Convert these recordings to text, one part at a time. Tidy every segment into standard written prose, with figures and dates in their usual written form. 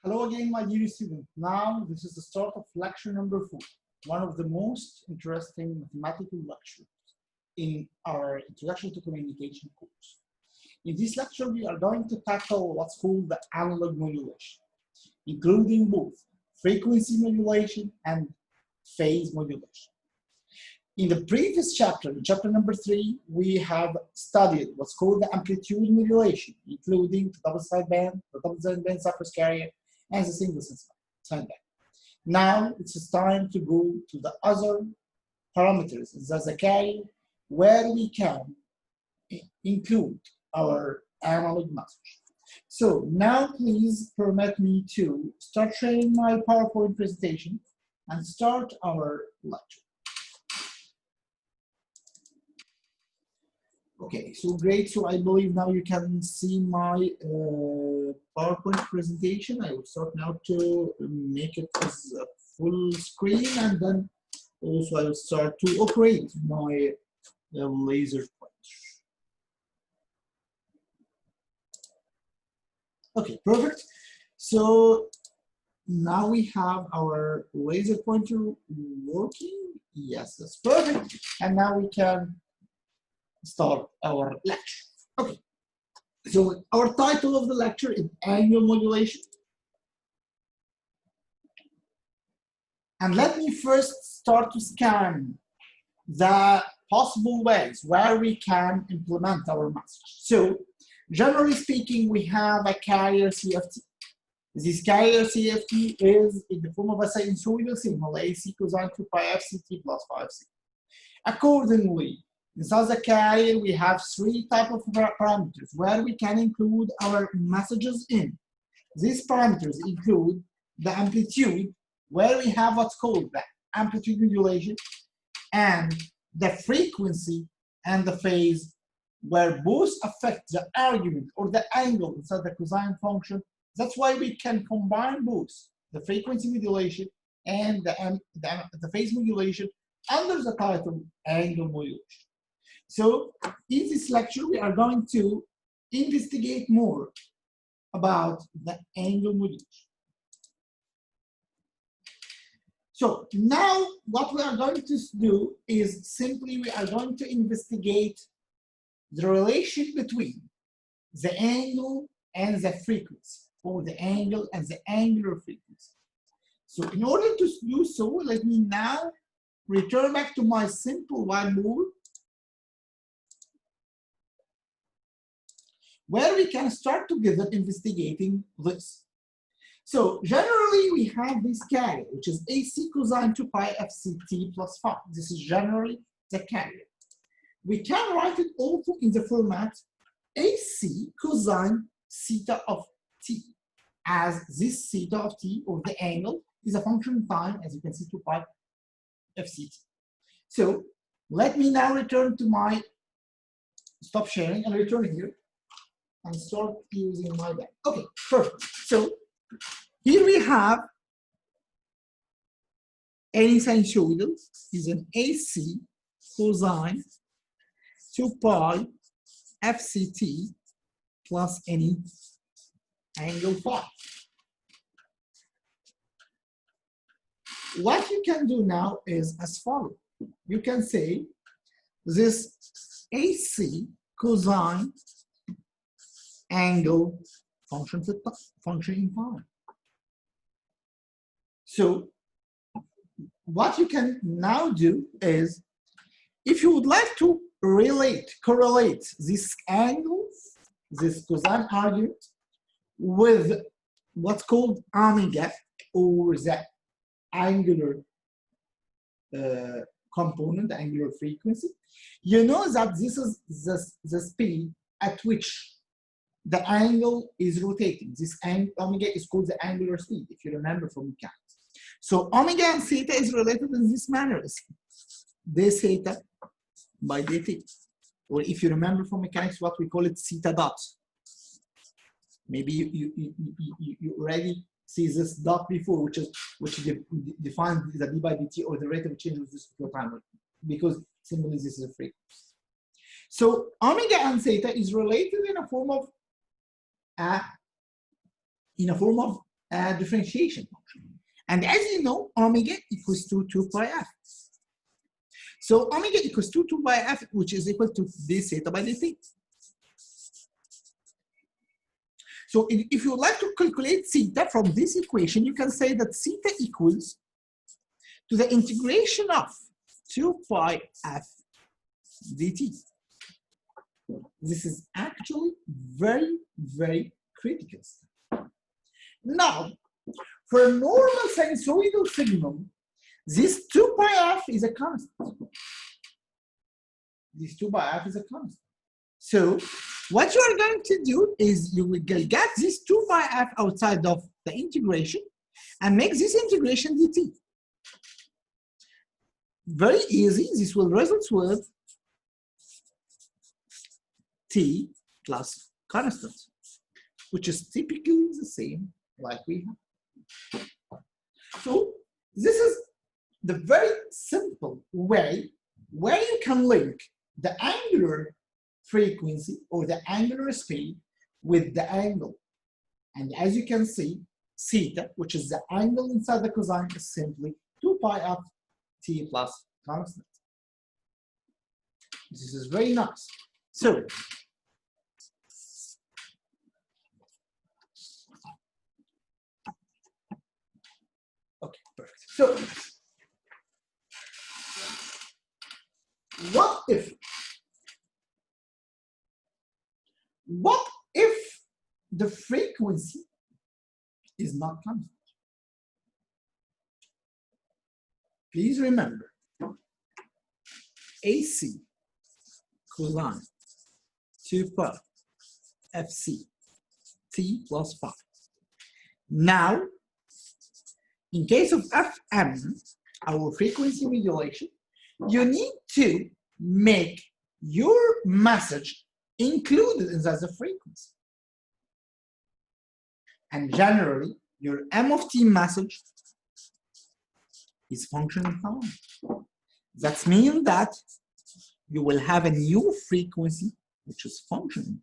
Hello again, my dear student. Now, this is the start of lecture number 4, one of the most interesting mathematical lectures in our Introduction to Communication course. In this lecture, we are going to tackle what's called the analog modulation, including both frequency modulation and phase modulation. In the previous chapter, in chapter number 3, we have studied what's called the amplitude modulation, including the double sideband, the double sideband surface carrier, and the single sideband. Now it's time to go to the other parameters, the carrier, where we can include our analog message. So now please permit me to start sharing my PowerPoint presentation and start our lecture. Okay, so great. So I believe now you can see my PowerPoint presentation. I will start now to make it as a full screen, and then also I will start to operate my laser pointer. Okay, perfect. So now we have our laser pointer working. Yes, that's perfect. And now we can start our lecture. Okay, so our title of the lecture is Angle Modulation. And let me first start to scan the possible ways where we can implement our message. So, generally speaking, we have a carrier CFT. This carrier CFT is in the form of a sinusoidal signal, AC cosine 2 pi FCT plus 5C. Accordingly, inside the carrier, we have 3 types of parameters where we can include our messages in. These parameters include the amplitude, where we have what's called the amplitude modulation, and the frequency and the phase, where both affect the argument or the angle inside the cosine function. That's why we can combine both the frequency modulation and the phase modulation under the title angle modulation. So in this lecture, we are going to investigate more about the angle modulation. So now what we are going to do is simply we are going to investigate the relation between the angle and the frequency, or the angle and the angular frequency. So in order to do so, let me now return back to my simple whiteboard, where we can start together investigating this. So generally we have this carrier, which is AC cosine 2 pi FCT plus 5. This is generally the carrier. We can write it also in the format AC cosine theta of t, as this theta of t, or the angle, is a function of time, as you can see, 2 pi FCT. So let me now return to my, stop sharing and return here, and start using my band. Okay, perfect. So here we have any sinusoidal is an AC cosine 2 pi FCT plus any angle phi. What you can do now is as follows. You can say this AC cosine angle function in time. So what you can now do is, if you would like to correlate this angle, this cosine argument, with what's called omega, or the angular component, the angular frequency, you know that this is the speed at which the angle is rotating. This omega is called the angular speed, if you remember from mechanics. So omega and theta is related in this manner, d theta by dt. Or if you remember from mechanics, what we call it theta dot. Maybe you already see this dot before, which defines the d by dt, or the rate of change of this time, because simply this is a frequency. So omega and theta is related in a form of differentiation function. And as you know, omega equals to 2 pi f. So omega equals to 2 pi f, which is equal to this theta by dt. So if you would like to calculate theta from this equation, you can say that theta equals to the integration of 2 pi f dt. This is actually very, very critical. Now, for a normal sinusoidal signal, this 2 pi f is a constant. This 2 pi f is a constant. So what you are going to do is you will get this 2 pi f outside of the integration and make this integration dt. Very easy. This will result with t plus constant, which is typically the same like we have. So this is the very simple way where you can link the angular frequency or the angular speed with the angle. And as you can see, theta, which is the angle inside the cosine, is simply 2 pi f t plus constant. This is very nice. So okay, perfect. So what if the frequency is not constant? Please remember, AC cosine 2 pi FC t plus 5. Now, in case of FM, our frequency modulation, you need to make your message included inside the frequency. And generally, your M of t message is functioning time. That means that you will have a new frequency which is functioning.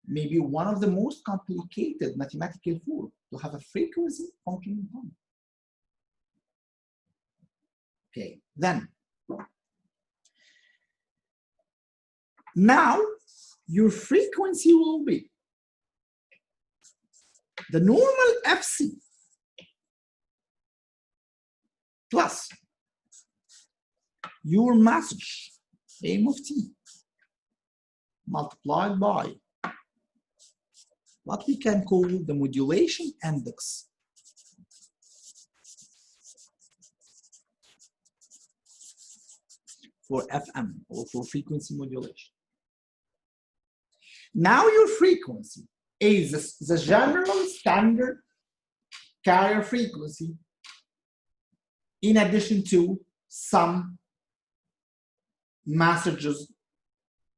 Maybe one of the most complicated mathematical forms to have a frequency functioning time. Okay, then now your frequency will be the normal FC plus your message M of t multiplied by what we can call the modulation index for FM or for frequency modulation. Now your frequency is the general standard carrier frequency in addition to some messages,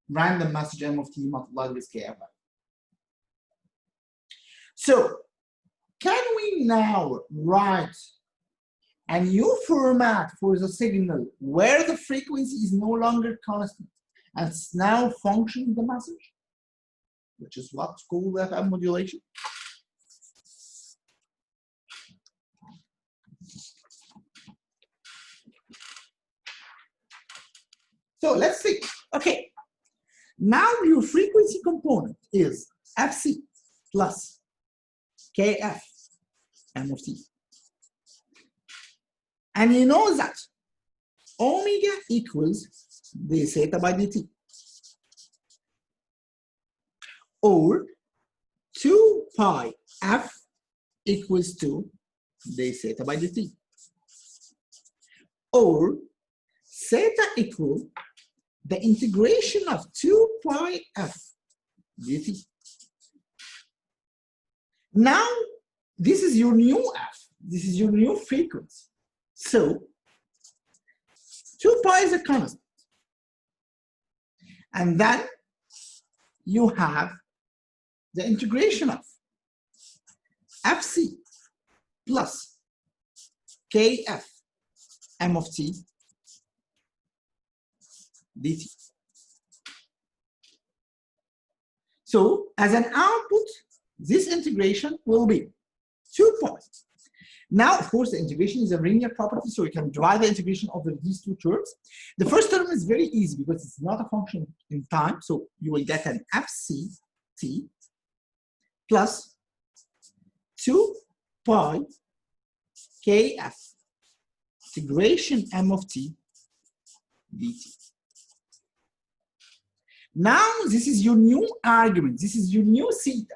random message M of t multiplied with KFF. So can we now write a new format for the signal where the frequency is no longer constant and it's now functioning the message, which is what's called FM modulation? So let's see. Okay, now your frequency component is FC plus KF M of t. And you know that omega equals the theta by dt, or 2 pi f equals to the theta by dt, or theta equal the integration of 2 pi f dt. Now, this is your new f. This is your new frequency. So, 2 pi is a constant. And then you have the integration of fc plus kf m of t dt. So, as an output, this integration will be 2 pi. Now, of course, the integration is a linear property, so we can divide the integration over these two terms. The first term is very easy because it's not a function in time, so you will get an fct plus 2 pi kf integration m of t dt. Now, this is your new argument. This is your new theta.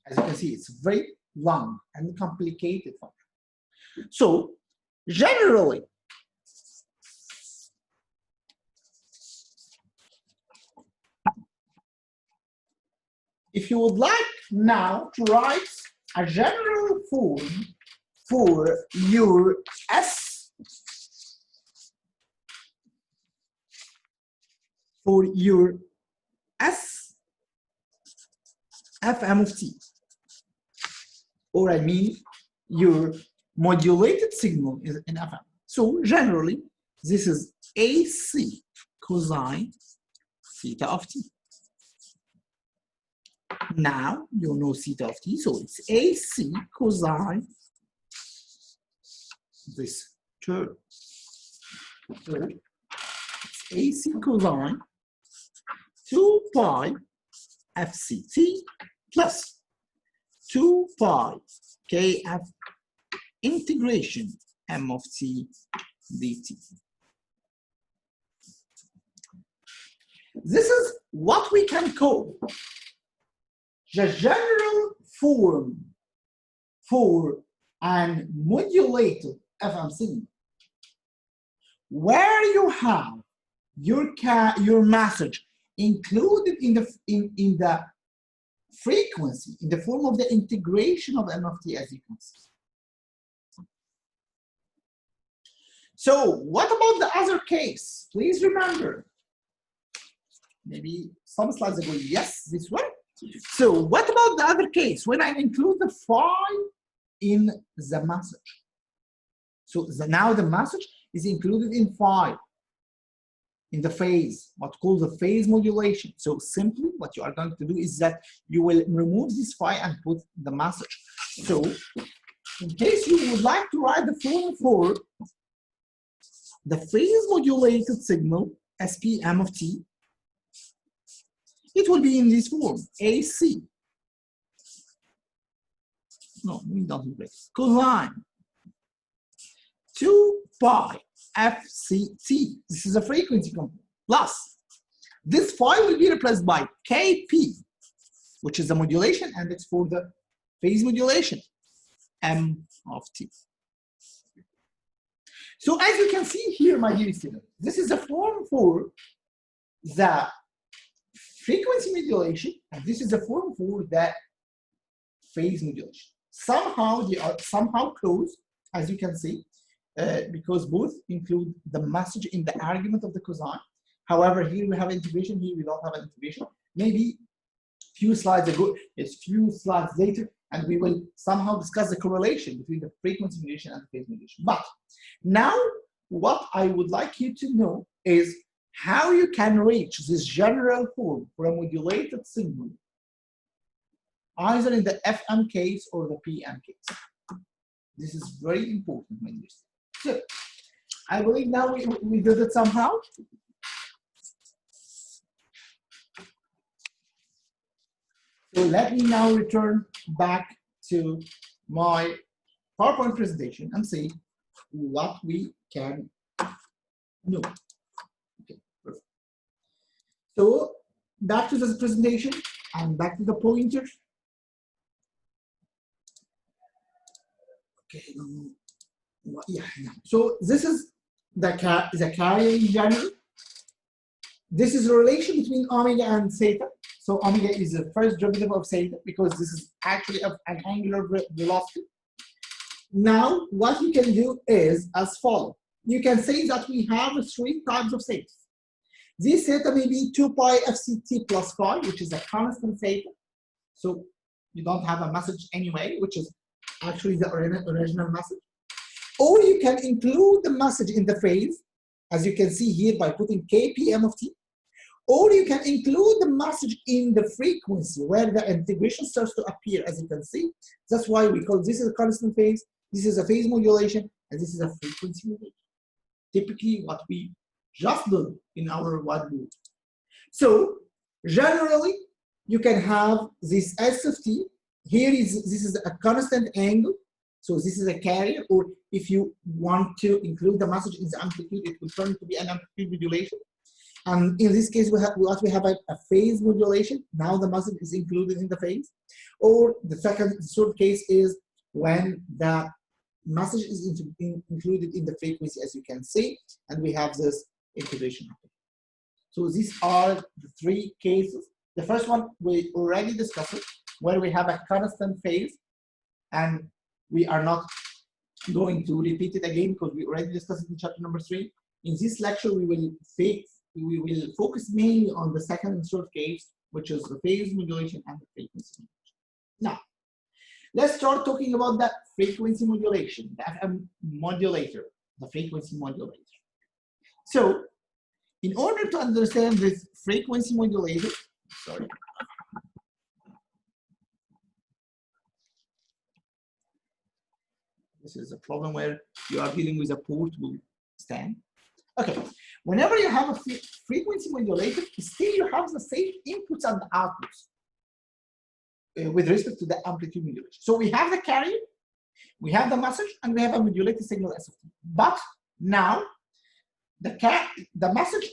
As you can see, it's very long and complicated function. So, generally, if you would like now to write a general form for your S, for your S Fm of t, or I mean your modulated signal is in Fm. So generally, this is AC cosine theta of t. Now you know theta of t, so it's AC cosine this term. So it's AC cosine 2 pi FCT plus 2 pi kf integration m of t dt. This is what we can call the general form for an modulated FM signal, where you have your message included in the frequency in the form of the integration of m of t, as you can see. So what about the other case? Please remember, maybe some slides ago, yes, this one. So what about the other case when I include the phi in the message? So now the message is included in phi, in the phase, what's called the phase modulation. So simply what you are going to do is that you will remove this phi and put the message. So in case you would like to write the form for the phase modulated signal, SPM of t, it will be in this form, AC. No, we don't break. Cosine 2 pi FCT. This is a frequency component. Plus, this phi will be replaced by KP, which is the modulation, and it's for the phase modulation, M of t. So as you can see here, my dear student, this is a form for the frequency modulation, and this is a form for the phase modulation. Somehow they are somehow close, as you can see, because both include the message in the argument of the cosine. However, here we have integration, here we don't have an integration. Maybe few slides ago, it's few slides later, and we will somehow discuss the correlation between the frequency modulation and the phase modulation. But now, what I would like you to know is how you can reach this general form for a modulated signal, either in the FM case or the PM case. This is very important, my dear. So, I believe now we did it somehow. So let me now return back to my PowerPoint presentation and see what we can know. Okay, perfect. So back to this presentation and back to the pointer. Okay, yeah. So this is the carrier in general. This is the relation between omega and theta. So omega is the first derivative of theta because this is actually an angular velocity. Now, what you can do is as follows. You can say that we have 3 types of theta. This theta may be 2 pi FCT plus phi, which is a constant theta. So you don't have a message anyway, which is actually the original message. Or you can include the message in the phase, as you can see here by putting KPM of t. Or you can include the message in the frequency where the integration starts to appear, as you can see. That's why we call this is a constant phase, this is a phase modulation, and this is a frequency modulation. Typically what we just do in our whiteboard. So generally, you can have this S of t. This is a constant angle. So this is a carrier, or if you want to include the message in the amplitude, it will turn to be an amplitude modulation. And in this case, we have a phase modulation. Now the message is included in the phase. Or the third case is when the message is included in the frequency, as you can see, and we have this integration. So these are the three cases. The first one we already discussed it, where we have a constant phase, and we are not going to repeat it again because we already discussed it in chapter number 3. In this lecture, we will focus mainly on the second and third case, which is the phase modulation and the frequency modulation. Now, let's start talking about that frequency modulation, the FM modulator, the frequency modulator. So, in order to understand this frequency modulator, sorry. This is a problem where you are dealing with a portable stand. Okay, whenever you have a frequency modulator, still you have the same inputs and outputs with respect to the amplitude modulation. So we have the carrier, we have the message, and we have a modulated signal S of t. But now, the message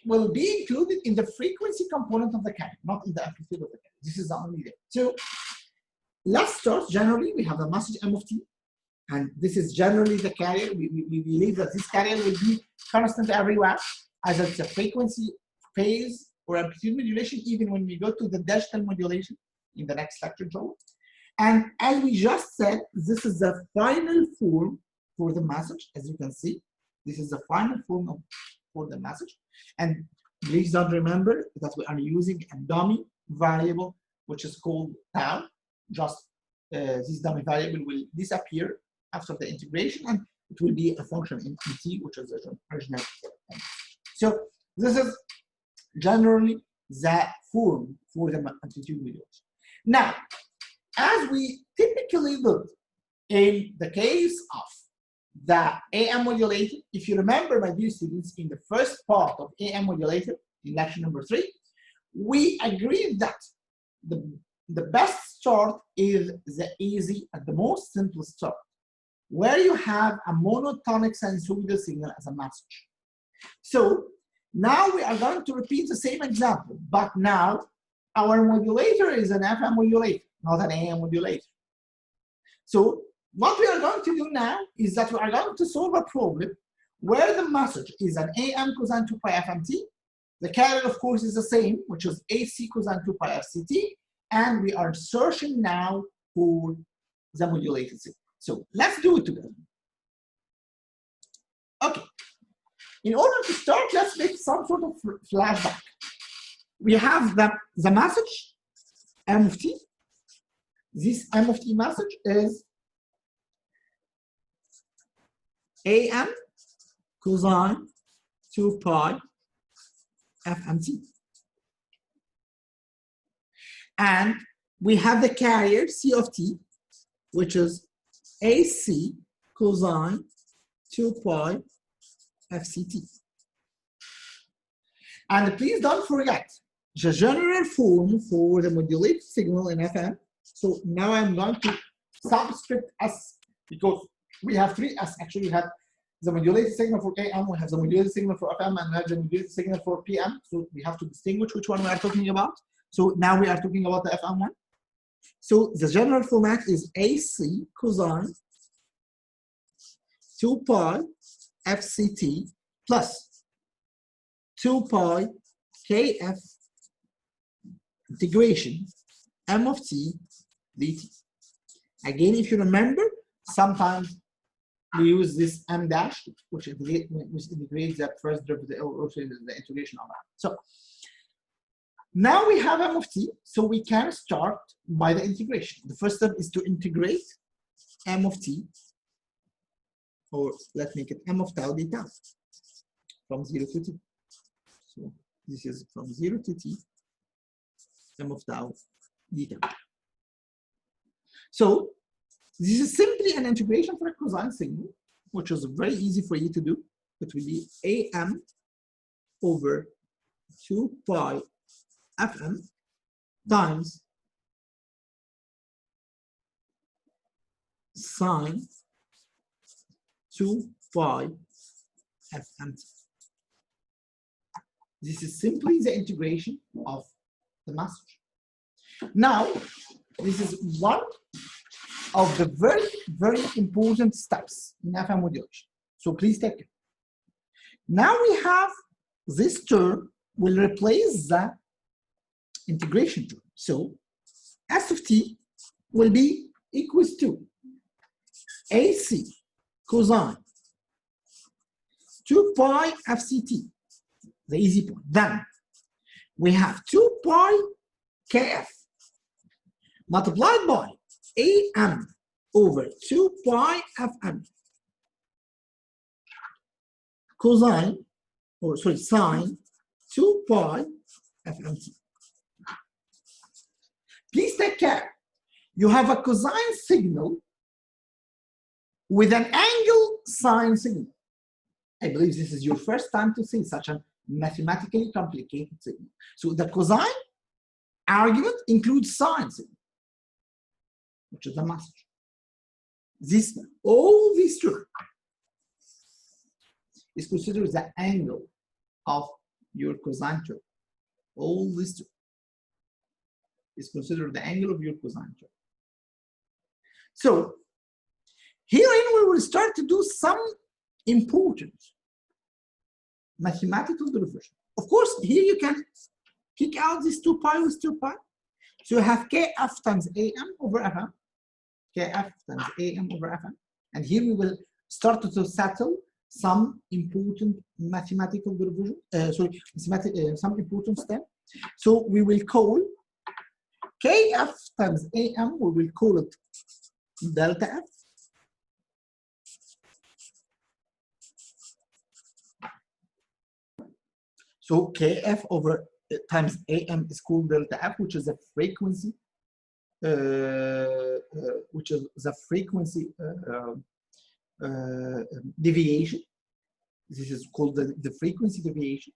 will be included in the frequency component of the carrier, not in the amplitude of the carrier. This is the only thing. So let's start. Generally, we have the message M of t, and this is generally the carrier. We believe that this carrier will be constant everywhere, as it's a frequency, phase, or amplitude modulation, even when we go to the digital modulation in the next lecture. And as we just said, this is the final form for the message, as you can see. This is the final form for the message. And please don't remember that we are using a dummy variable, which is called tau. Just this dummy variable will disappear after the integration, and it will be a function in t, which is the original. So this is generally the form for the amplitude modulation. Now, as we typically do in the case of the AM modulator, if you remember, my dear students, in the first part of AM modulator, in lecture number 3, we agreed that the best start is the easy and the most simple start, where you have a monotonic sinusoidal signal as a message. So now we are going to repeat the same example, but now our modulator is an FM modulator, not an AM modulator. So what we are going to do now is that we are going to solve a problem where the message is an AM cosine 2 pi FMT. The carrier, of course, is the same, which is AC cosine 2 pi FCT, and we are searching now for the modulated signal. So let's do it together. Okay. In order to start, let's make some sort of flashback. We have the message M of t. This M of t message is AM cosine 2 pi FMT. And we have the carrier C of t, which is AC cosine 2 pi FCT. And please don't forget the general form for the modulated signal in FM. So now I'm going to subscript S, because we have 3 S. Actually, we have the modulated signal for AM, we have the modulated signal for FM, and we have the modulated signal for PM. So we have to distinguish which one we are talking about. So now we are talking about the FM one. So the general format is AC cosine 2 pi FCT plus 2 pi KF integration M of t dt. Again, if you remember, sometimes we use this M dash, which integrates that first derivative, or also the integration of that. So now we have M of t, so we can start by the integration. The first step is to integrate M of t, or let's make it M of tau d tau from 0 to t. So This is from 0 to t, m of tau deta. So this is simply an integration for a cosine signal, which is very easy for you to do. It will be AM over 2 pi Fm times sine 2 pi Fm. This is simply the integration of the message. Now, this is one of the very, very important steps in FM modulation. So please take it. Now we have this term will replace the integration term. So S of t will be equals to AC cosine 2 pi FCT, the easy point. Then we have 2 pi KF multiplied by AM over 2 pi Fm cosine, or sorry, sine 2 pi FMT. Please take care. You have a cosine signal with an angle sine signal. I believe this is your first time to see such a mathematically complicated signal. So the cosine argument includes sine signal, which is the message. This, all this term is considered the angle of your cosine term. All this term is considered the angle of your cosine term. So herein we will start to do some important mathematical derivation. Of course, here you can kick out this 2 pi with 2 pi. So you have kf times am over fm, kf times am over fm. And here we will start to settle some important mathematical derivation, some important step. So we will call kf times am, we will call it delta f. So kf over times am is called delta f, which is a frequency, deviation. This is called the frequency deviation,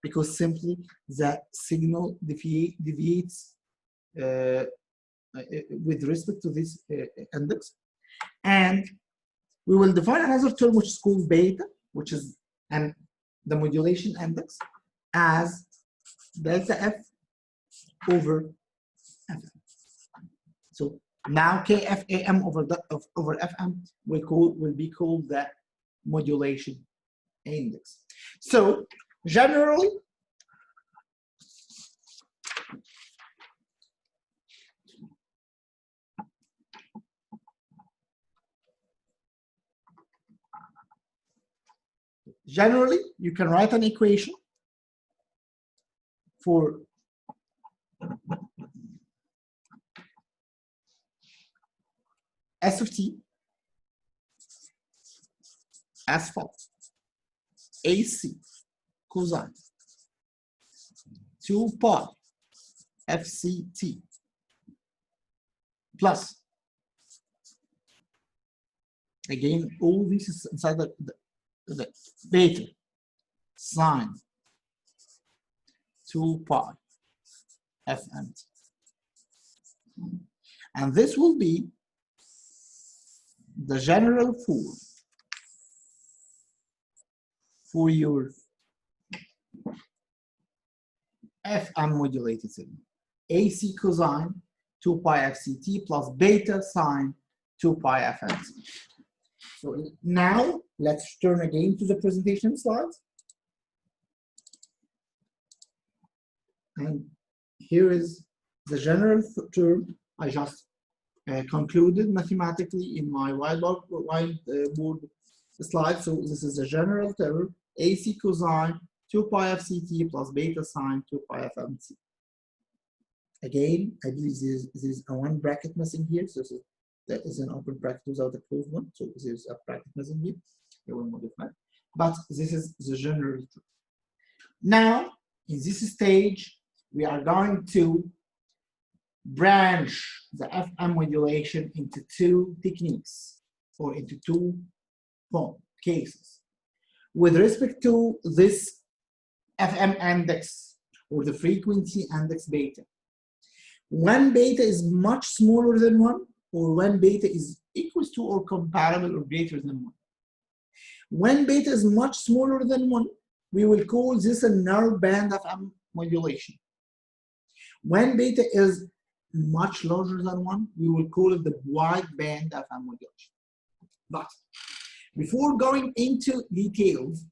because simply the signal deviates with respect to this index. And we will define another term which is called beta, which is the modulation index, as delta f over fm. So now kfam over fm will be called the modulation index. So generally, you can write an equation for S of t as follows: AC cosine 2 pi FCT plus, again, all this is inside the beta sine 2 pi FMT. And this will be the general form for your FM modulated signal. AC cosine 2 pi FCT plus beta sine 2 pi FMT. So now let's turn again to the presentation slides. And here is the general term I just concluded mathematically in my whiteboard slide. So this is the general term: AC cosine 2 pi FCT plus beta sine 2 pi FMT. Again, I believe there's a one bracket missing here. So that is an open bracket without a closed one. So there's a bracket missing here. It will modify. But this is the general term. Now, In this stage, we are going to branch the FM modulation into two techniques or into two cases. With respect to this FM index or the frequency index beta, when beta is much smaller than 1 or when beta is equals to or comparable or greater than 1. When beta is much smaller than 1, we will call this a narrow band FM modulation. When beta is much larger than 1, we will call it the wide band FM modulation. But before going into details,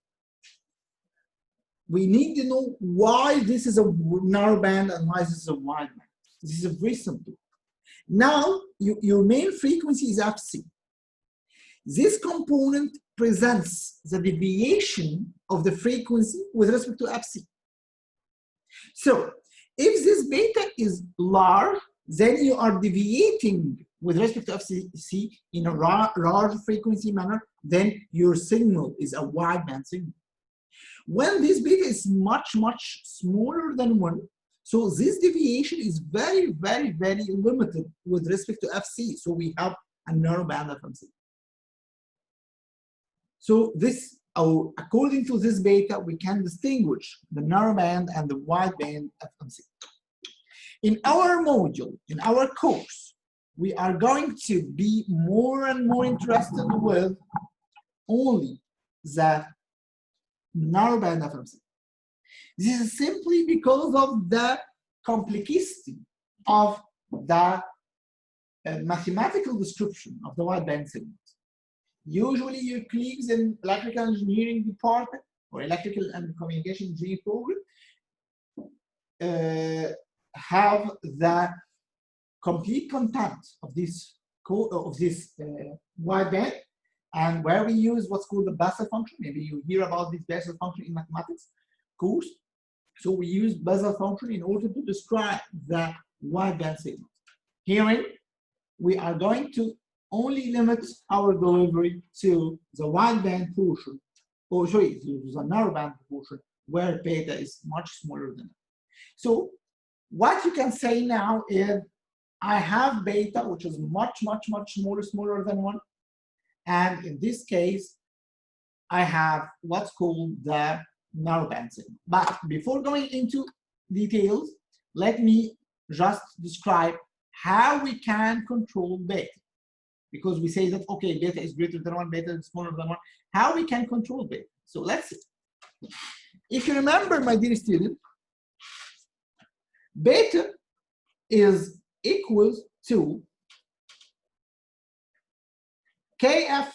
we need to know why this is a narrow band and why this is a wide band. This is very simple. Now, your main frequency is FC. This component presents the deviation of the frequency with respect to FC. So, if this beta is large, then you are deviating with respect to FC in a large frequency manner, then your signal is a wideband signal. When this beta is much, much smaller than 1, so this deviation is very, very, very limited with respect to FC. So we have a narrow band FMC. So this, according to this beta, we can distinguish the narrow band and the wide band FMC. In our module, in our course, we are going to be more and more interested with only the narrowband FMC. This is simply because of the complexity of the mathematical description of the wideband signals. Usually your colleagues in electrical engineering department or electrical and communication engineering program have the complete content of this wideband, and where we use what's called the Bessel function. Maybe you hear about this Bessel function in mathematics course. So we use Bessel function in order to describe the wideband signals. Herein, we are going to only limit our delivery to the wideband portion, or sorry, to the narrowband portion, where beta is much smaller than that. So what you can say now is, I have beta, which is much, much, much smaller than 1. And in this case, I have what's called the narrowband signal. But before going into details, let me just describe how we can control beta. Because we say that, okay, beta is greater than 1, beta is smaller than 1. How we can control beta? So let's see. If you remember, my dear student, beta is equals to KF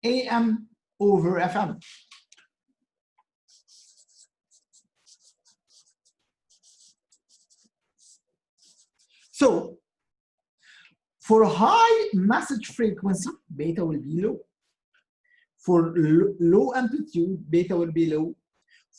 AM over FM. So for high message frequency, beta will be low. For low amplitude, beta will be low.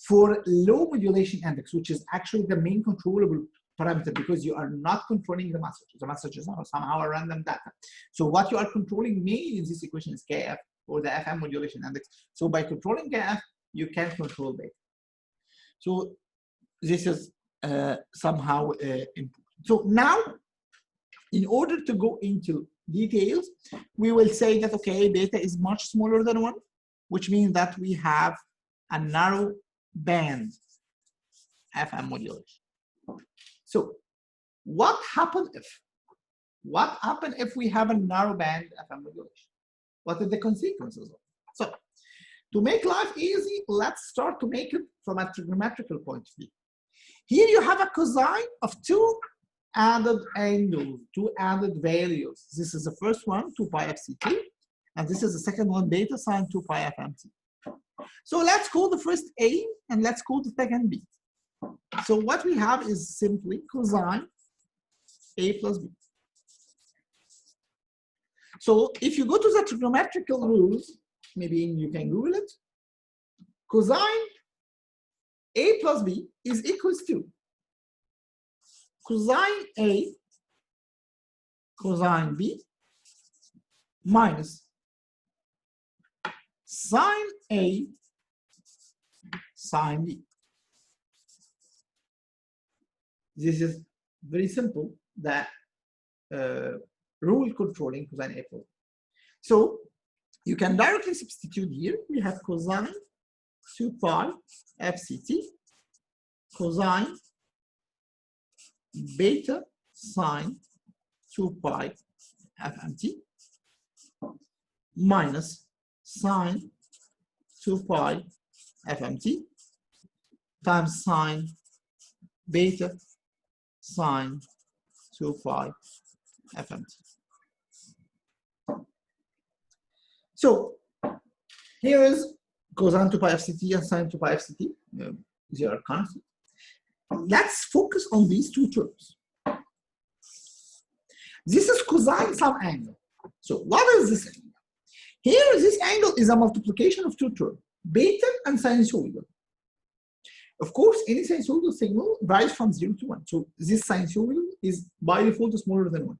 For low modulation index, which is actually the main controllable parameter, because you are not controlling the message. The messages are somehow a random data. So what you are controlling mainly in this equation is KF, or the FM modulation index. So by controlling KF, you can control beta. So this is somehow important. So now, in order to go into details, we will say that, okay, beta is much smaller than 1, which means that we have a narrow band FM modulation. So what happens if we have a narrow band FM modulation? What are the consequences of it? So to make life easy, let's start to make it from a trigonometrical point of view. Here you have a cosine of 2 added angles, 2 added values. This is the first one, 2 pi fct, and this is the second one, beta sine 2 pi fmt. So let's call the first A and let's call the second B. So what we have is simply cosine A plus B. So if you go to the trigonometrical rules, maybe you can Google it, cosine A plus B is equals to cosine A cosine B minus sine A sine B. This is very simple, that rule controlling cosine A plus. So you can directly substitute here. We have cosine 2 pi FCT, cosine beta sine 2 pi FMT, minus sine 2 pi FMT times sine beta sine 2 pi FMT. So here is cosine 2 pi FCT and sine 2 pi FCT. They are constant. Let's focus on these two terms. This is cosine some angle. So what is this angle? Here, this angle is a multiplication of two terms, beta and sinusoidal. Of course, any sinusoidal signal varies from 0 to 1. So this sinusoidal is by default smaller than 1.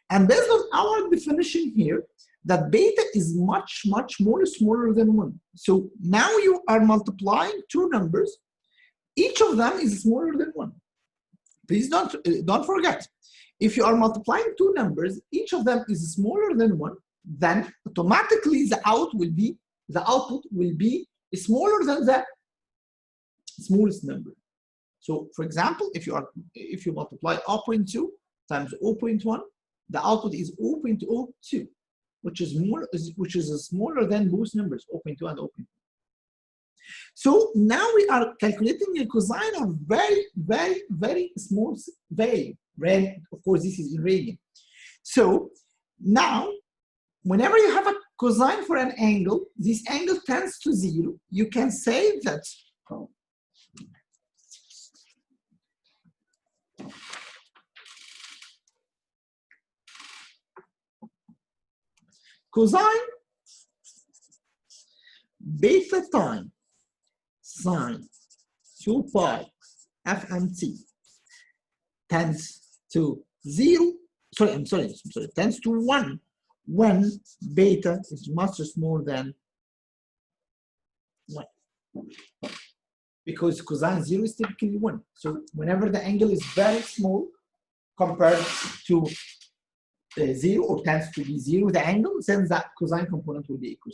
And based on our definition here, that beta is much more smaller than 1. So now you are multiplying two numbers. Each of them is smaller than 1. Please don't forget. If you are multiplying two numbers, each of them is smaller than 1, then automatically the output will be smaller than the smallest number. So for example, if you multiply 0.2 times 0.1, the output is 0.02, which is smaller than both numbers, 0.2 and 0.1. So now we are calculating a cosine of very small value. Of course, this is in radian. So now, whenever you have a cosine for an angle, this angle tends to 0. You can say that cosine beta time sine 2 pi FMT tends to 0. I'm sorry, tends to 1 when beta is much smaller than 1. Because cosine 0 is typically 1. So whenever the angle is very small compared to 0 or tends to be 0, the angle, then that cosine component will be equal.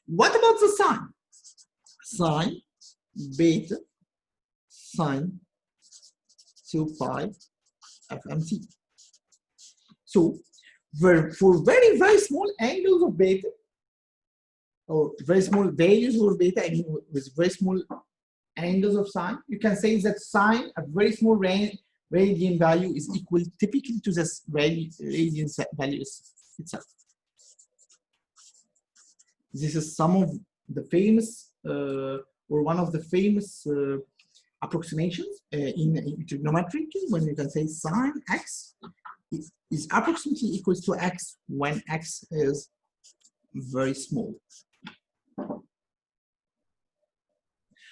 What about the sine? Sine beta sine 2 pi FMT. So for very small angles of beta, or very small values of beta, I mean with very small angles of sine, you can say that sine, a very small radian value, is equal typically to this radian value itself. This is some of the famous, or one of the famous approximations in trigonometry, when you can say sine x is approximately equals to x when x is very small.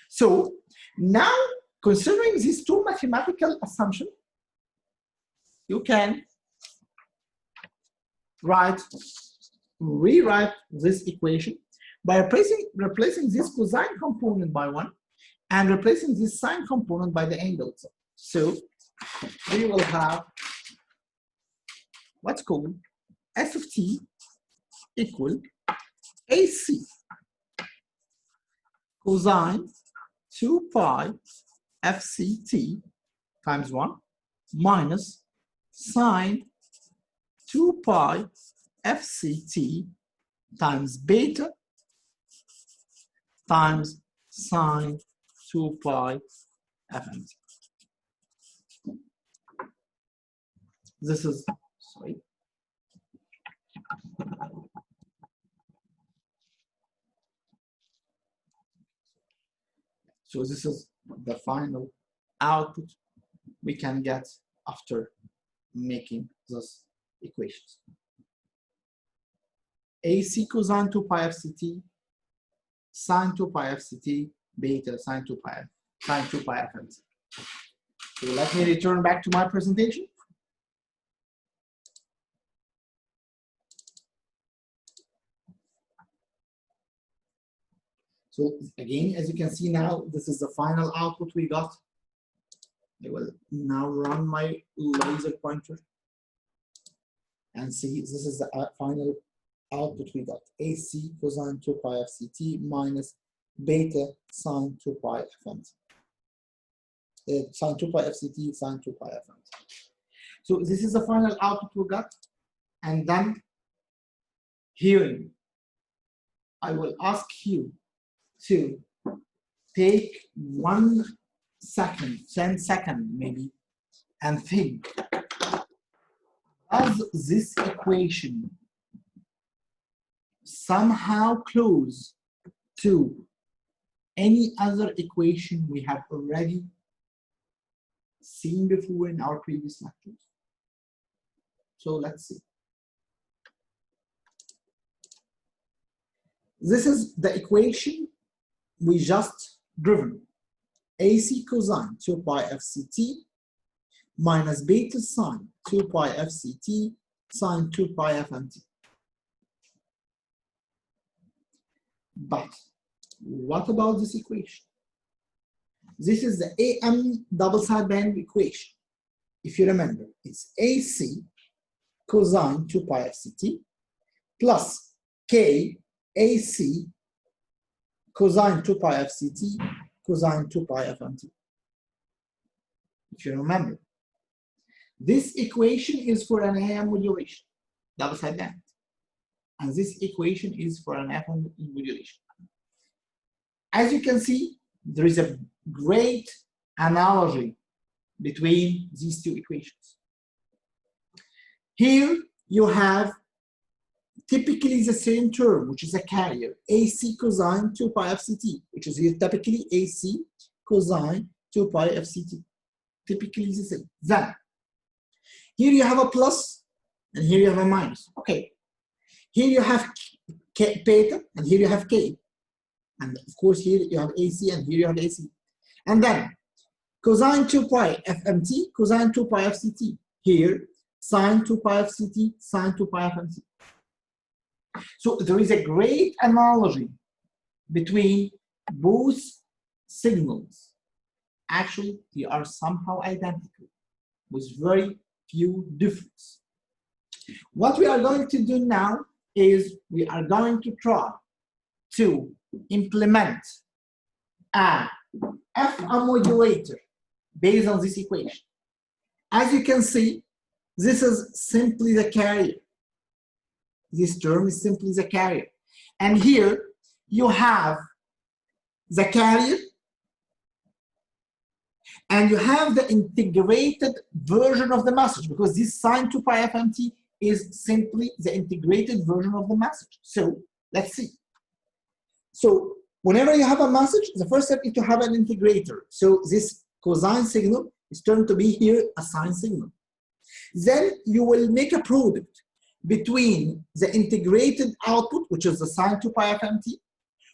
So now, considering these two mathematical assumptions, you can rewrite this equation by replacing this cosine component by 1 and replacing this sine component by the angle itself. So we will have what's called S of t equal AC cosine 2 pi FCT times 1 minus sine 2 pi FCT times beta times sine 2 pi FMT. This is, sorry. So this is the final output we can get after making those equations. AC cosine 2 pi FCT, sine 2 pi FCT, beta sine 2 pi FMT. So let me return back to my presentation. So again, as you can see now, this is the final output we got. I will now run my laser pointer and see this is the final output we got. AC cosine 2 pi FCT minus beta sine 2 pi FMT. Sine 2 pi FCT, sine 2 pi FMT. So this is the final output we got. And then here, I will ask you to take 1 second, 10 seconds maybe, and think, does this equation somehow close to any other equation we have already seen before in our previous lectures? So let's see. This is the equation we just driven. AC cosine 2 pi FCT minus beta sine 2 pi FCT sine 2 pi FMT. But what about this equation? This is the AM double sideband equation. If you remember, it's AC cosine 2 pi FCT plus K AC cosine 2 pi FCT cosine 2 pi FMT. If you remember, this equation is for an AM modulation, double sideband. And this equation is for an FM modulation. As you can see, there is a great analogy between these two equations. Here you have typically the same term, which is a carrier, AC cosine 2 pi FCT, which is here typically AC cosine 2 pi FCT. Typically the same. Then, here you have a plus, and here you have a minus. Okay. Here you have K, beta, and here you have K. And of course, here you have AC, and here you have AC. And then, cosine 2 pi FMT, cosine 2 pi FCT. Here, sine 2 pi FCT, sine 2 pi FMT. So there is a great analogy between both signals. Actually, they are somehow identical with very few differences. What we are going to do now is we are going to try to implement a FM modulator based on this equation. As you can see, this is simply the carrier. This term is simply the carrier. And here you have the carrier and you have the integrated version of the message, because this sine 2 pi FMT is simply the integrated version of the message. So let's see. So whenever you have a message, the first step is to have an integrator. So this cosine signal is turned to be here a sine signal. Then you will make a product between the integrated output, which is the sine 2 pi FMT,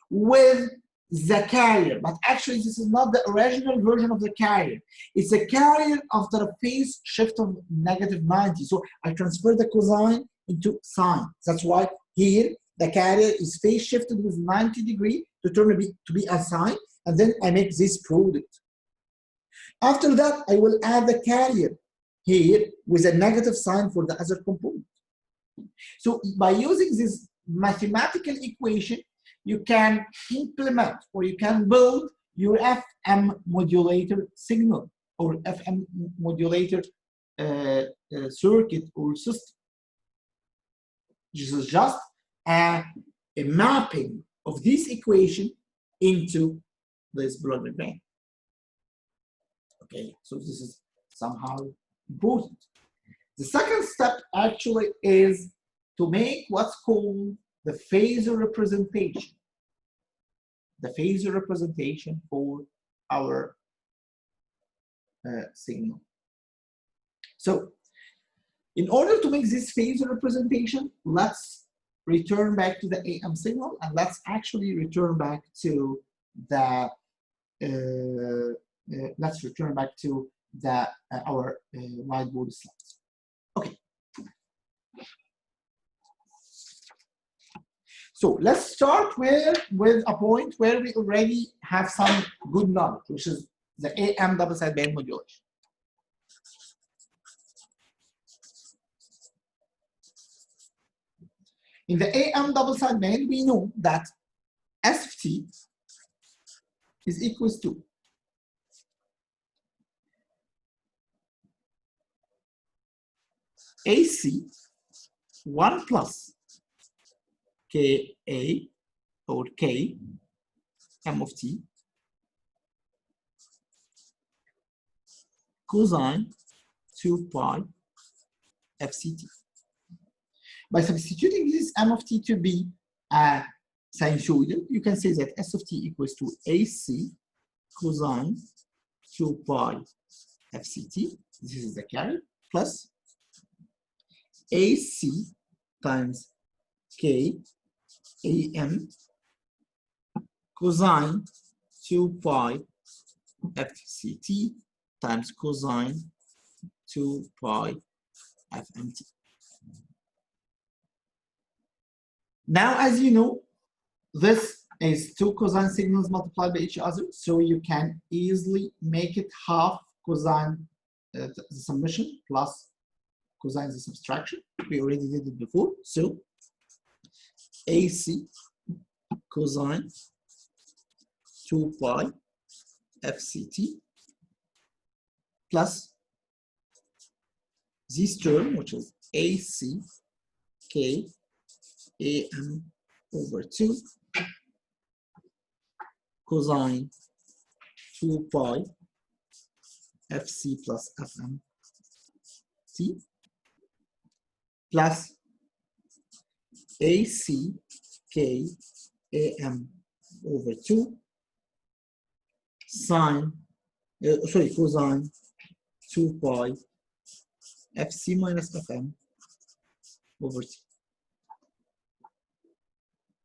with the carrier. But actually, this is not the original version of the carrier. It's a carrier after a phase shift of -90. So I transfer the cosine into sine. That's why here the carrier is phase shifted with 90 degrees to turn to be a sine, and then I make this product. After that, I will add the carrier here with a negative sign for the other component. So by using this mathematical equation, you can implement or you can build your FM modulator signal or FM modulator circuit or system. This is just a mapping of this equation into this blood brain. Okay, so this is somehow important. The second step actually is to make what's called the phasor representation. The phasor representation for our signal. So, in order to make this phasor representation, let's return back to the AM signal, and let's actually return back to the our whiteboard slides. Okay. So let's start with a point where we already have some good knowledge, which is the AM double sideband modulation. In the AM double-side band, we know that S of t is equals to AC 1 plus KA or K M of t cosine 2 pi FCT. By substituting this M of t to be a sinusoidal, you can say that S of t equals to AC cosine 2 pi FCT, this is the carry, plus AC times K AM cosine 2 pi FCT times cosine 2 pi FMT. Now, as you know, this is two cosine signals multiplied by each other, so you can easily make it half cosine the summation plus cosine the subtraction. We already did it before, so AC cosine 2 pi FCT plus this term, which is AC K AM over 2 cosine 2 pi FC plus FMT plus AC K AM over 2 cosine 2 pi FC minus FM over T.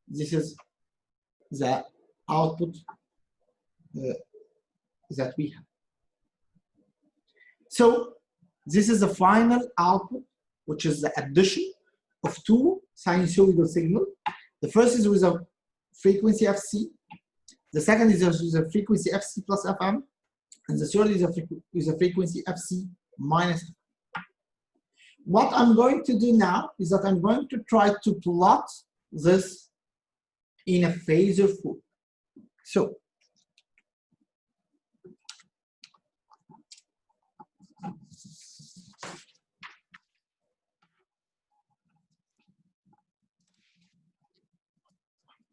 This is the output that we have. So this is the final output, which is the addition of two sinusoidal signals. The first is with a frequency FC, the second is with a frequency FC plus FM, and the third is a frequency FC minus FM. What I'm going to do now is that I'm going to try to plot this in a phasor form. So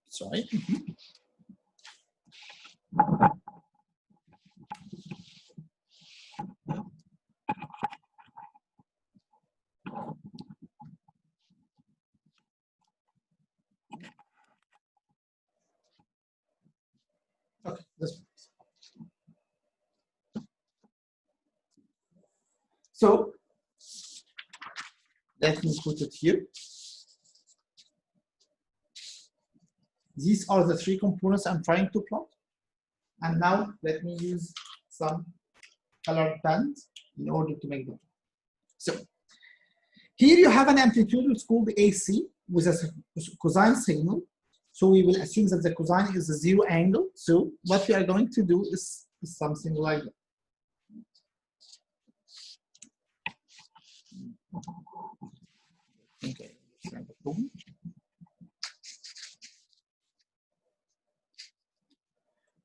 sorry. Okay, this one. So let me put it here. These are the three components I'm trying to plot. And now let me use some colored pens in order to make them. So here you have an amplitude which is called AC with a cosine signal. So we will assume that the cosine is a zero angle. So what we are going to do is something like that. Okay.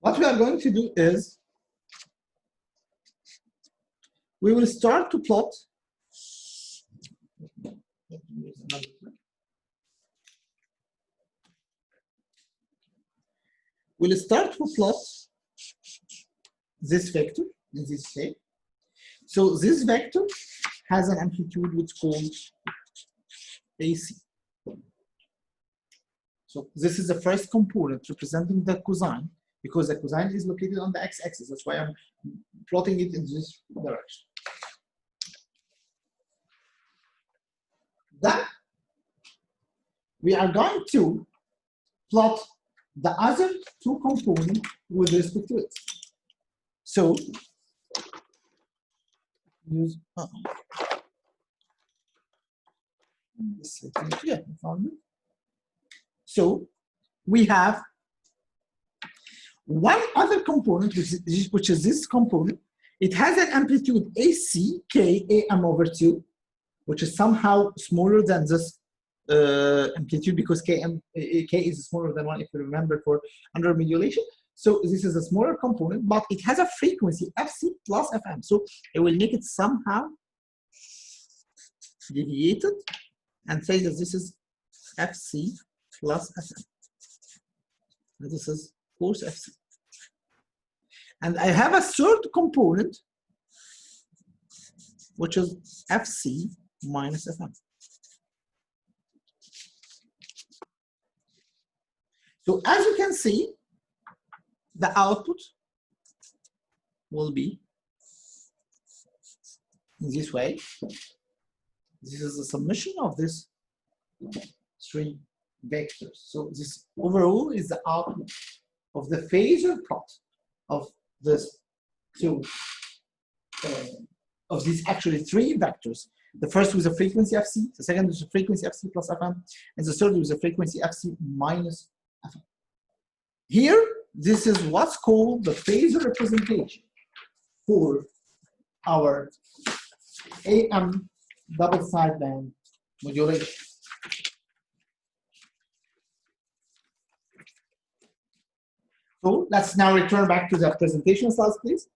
What we are going to do is we will start to plot. We'll start to plot this vector in this shape. So this vector has an amplitude which is called AC. So this is the first component representing the cosine, because the cosine is located on the x-axis. That's why I'm plotting it in this direction. Then we are going to plot the other two components with respect to it. So use yeah, so we have one other component, which is this component. It has an amplitude AC K AM over 2, which is somehow smaller than this amplitude because k is smaller than 1 if you remember for under modulation. So this is a smaller component, but it has a frequency fc plus fm. So it will make it somehow deviated and say that this is fc plus fm. And this is force fc. And I have a third component, which is fc minus fm. So as you can see, the output will be in this way. This is the summation of these three vectors. So this overall is the output of the phasor plot of this two of these actually three vectors. The first was a frequency fc, the second was a frequency fc plus fm, and the third was a frequency fc minus fm. Here, this is what's called the phasor representation for our AM double sideband modulation. So let's now return back to the presentation slides, please.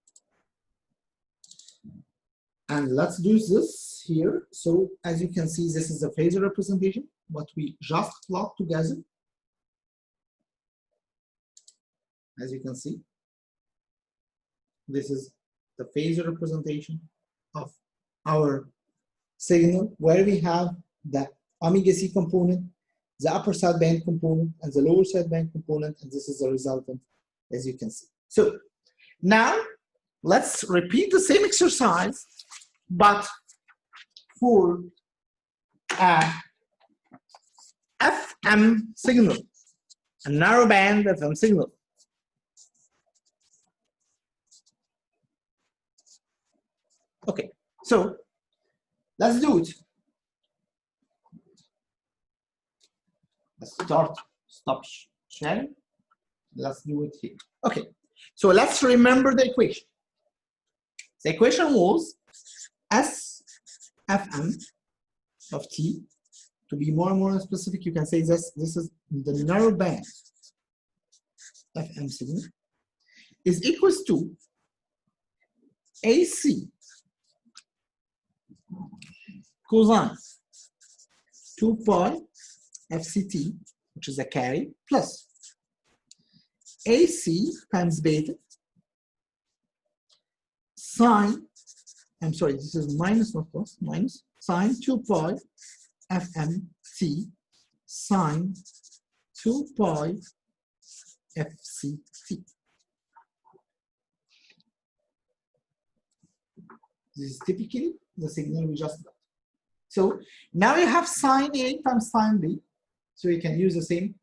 And let's do this here. So as you can see, this is the phasor representation, what we just plot together. As you can see, this is the phasor representation of our signal, where we have the omega c component, the upper sideband component, and the lower sideband component, and this is the resultant, as you can see. So now let's repeat the same exercise, but for a FM signal, a narrow band FM signal. Okay, so let's do it. Let's stop sharing. Let's do it here. Okay, so let's remember the equation. The equation was SFM of T. To be more and more specific, you can say this is the narrow band FM signal is equals to AC cosine 2 pi FCT, which is a carry, plus AC times beta sine, I'm sorry, this is minus, not plus, minus sine 2 pi FMT sine 2 pi FCT. This is typically the signal we just got. So now you have sine A times sine B. So you can use the same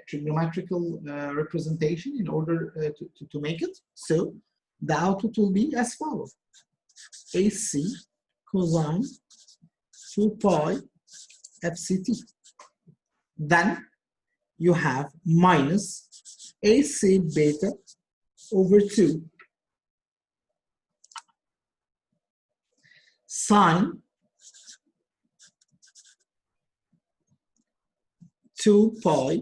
trigonometrical representation in order to make it. So the output will be as follows. AC cosine 2 pi FCT. Then you have minus AC beta over 2 sine 2 pi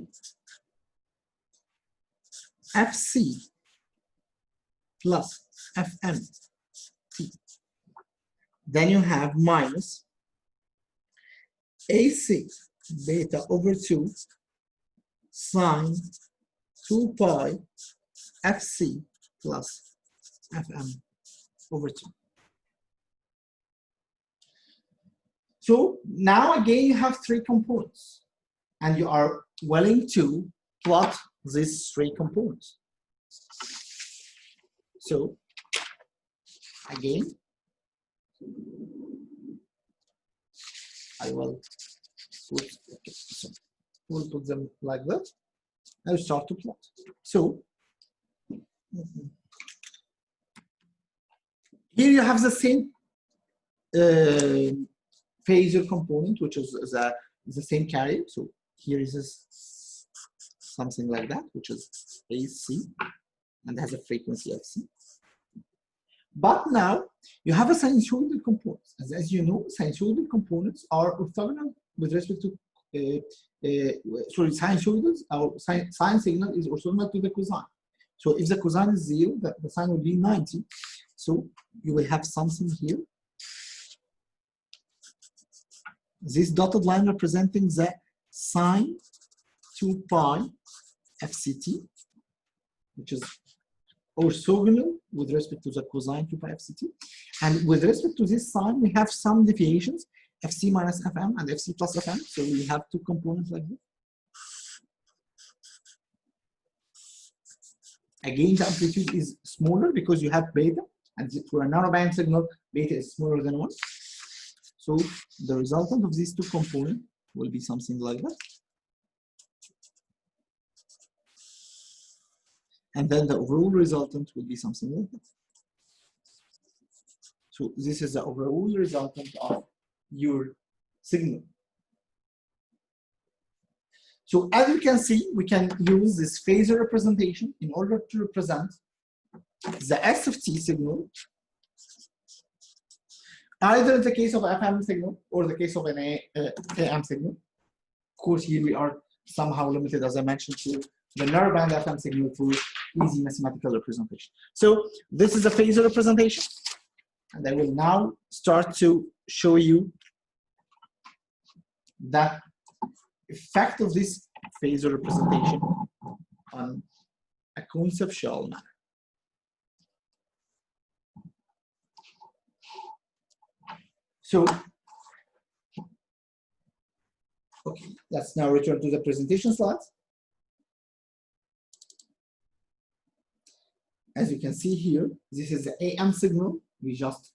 FC plus FMT. Then you have minus AC beta over 2 sine 2 pi FC plus FM over 2. So now again you have three components, and you are willing to plot these three components. So again, I will put, okay, so we'll put them like that. I'll start to plot. So here you have the same phasor component, which is the same carrier. So here is this, something like that, which is AC, and has a frequency of C. But now you have a sinusoidal component. As you know, sinusoidal components are orthogonal with respect to sorry, sinusoidals, our sine signal is orthogonal to the cosine. So if the cosine is 0, the sine will be 90. So you will have something here. This dotted line representing the sine 2 pi FCT, which is orthogonal with respect to the cosine 2 pi FCT. And with respect to this sine, we have some deviations, FC minus FM and FC plus FM. So we have two components like this. Again, the amplitude is smaller because you have beta, and for a narrowband signal, beta is smaller than 1. So the resultant of these two components will be something like that. And then the overall resultant will be something like that. So this is the overall resultant of your signal. So as you can see, we can use this phasor representation in order to represent the S of T signal, either in the case of FM signal or the case of an AM signal. Of course, here we are somehow limited, as I mentioned, to the narrowband FM signal for easy mathematical representation. So this is a phasor representation, and I will now start to show you the effect of this phasor representation on a conceptual manner. So, okay, let's now return to the presentation slides. As you can see here, this is the AM signal we just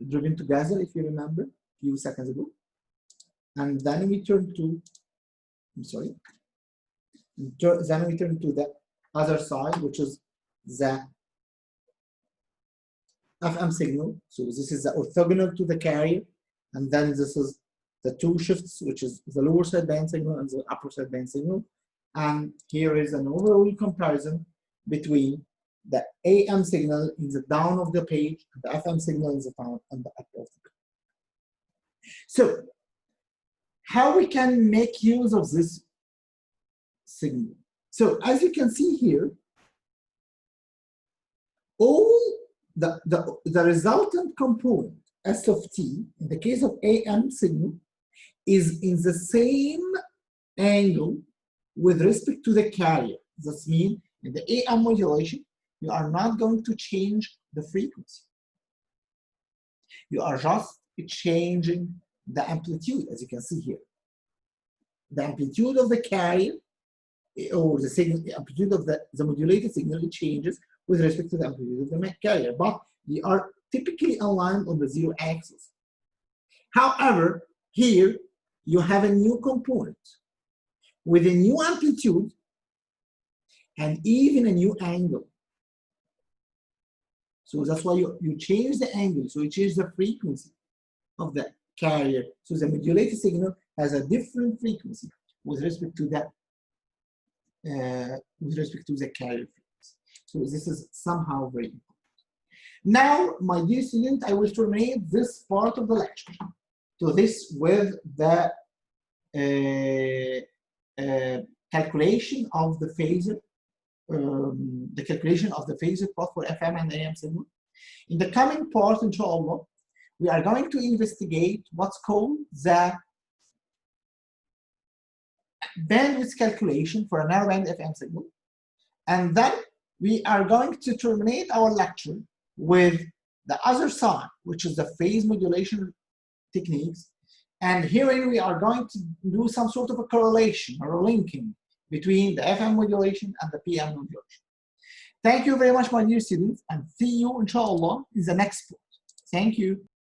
driven together, if you remember, a few seconds ago. And then we turn to, then we turn to the other side, which is the FM signal. So this is the orthogonal to the carrier. And then this is the two shifts, which is the lower sideband signal and the upper sideband signal. And here is an overall comparison between the AM signal in the down of the page and the FM signal in the down and the up of the page. So how we can make use of this signal? So as you can see here, all the resultant component S of T in the case of AM signal is in the same angle with respect to the carrier. This means in the AM modulation, you are not going to change the frequency. You are just changing the amplitude, as you can see here. The amplitude of the carrier, or the signal, the amplitude of the modulated signal, it changes with respect to the amplitude of the carrier, but they are typically aligned on the zero axis. However, here you have a new component with a new amplitude and even a new angle. So that's why you change the angle, so you change the frequency of the carrier. So the modulated signal has a different frequency with respect to that, carrier frequency. So this is somehow very important. Now, my dear student, I will terminate this part of the lecture to this with the calculation of the phasor. The calculation of the phasor plot for FM and AM signal. In the coming part, inshallah, we are going to investigate what's called the bandwidth calculation for a narrowband FM signal. And then we are going to terminate our lecture with the other side, which is the phase modulation techniques. And herein we are going to do some sort of a correlation or a linking between the FM modulation and the PM modulation. Thank you very much, my dear students, and see you, inshallah, in the next part. Thank you.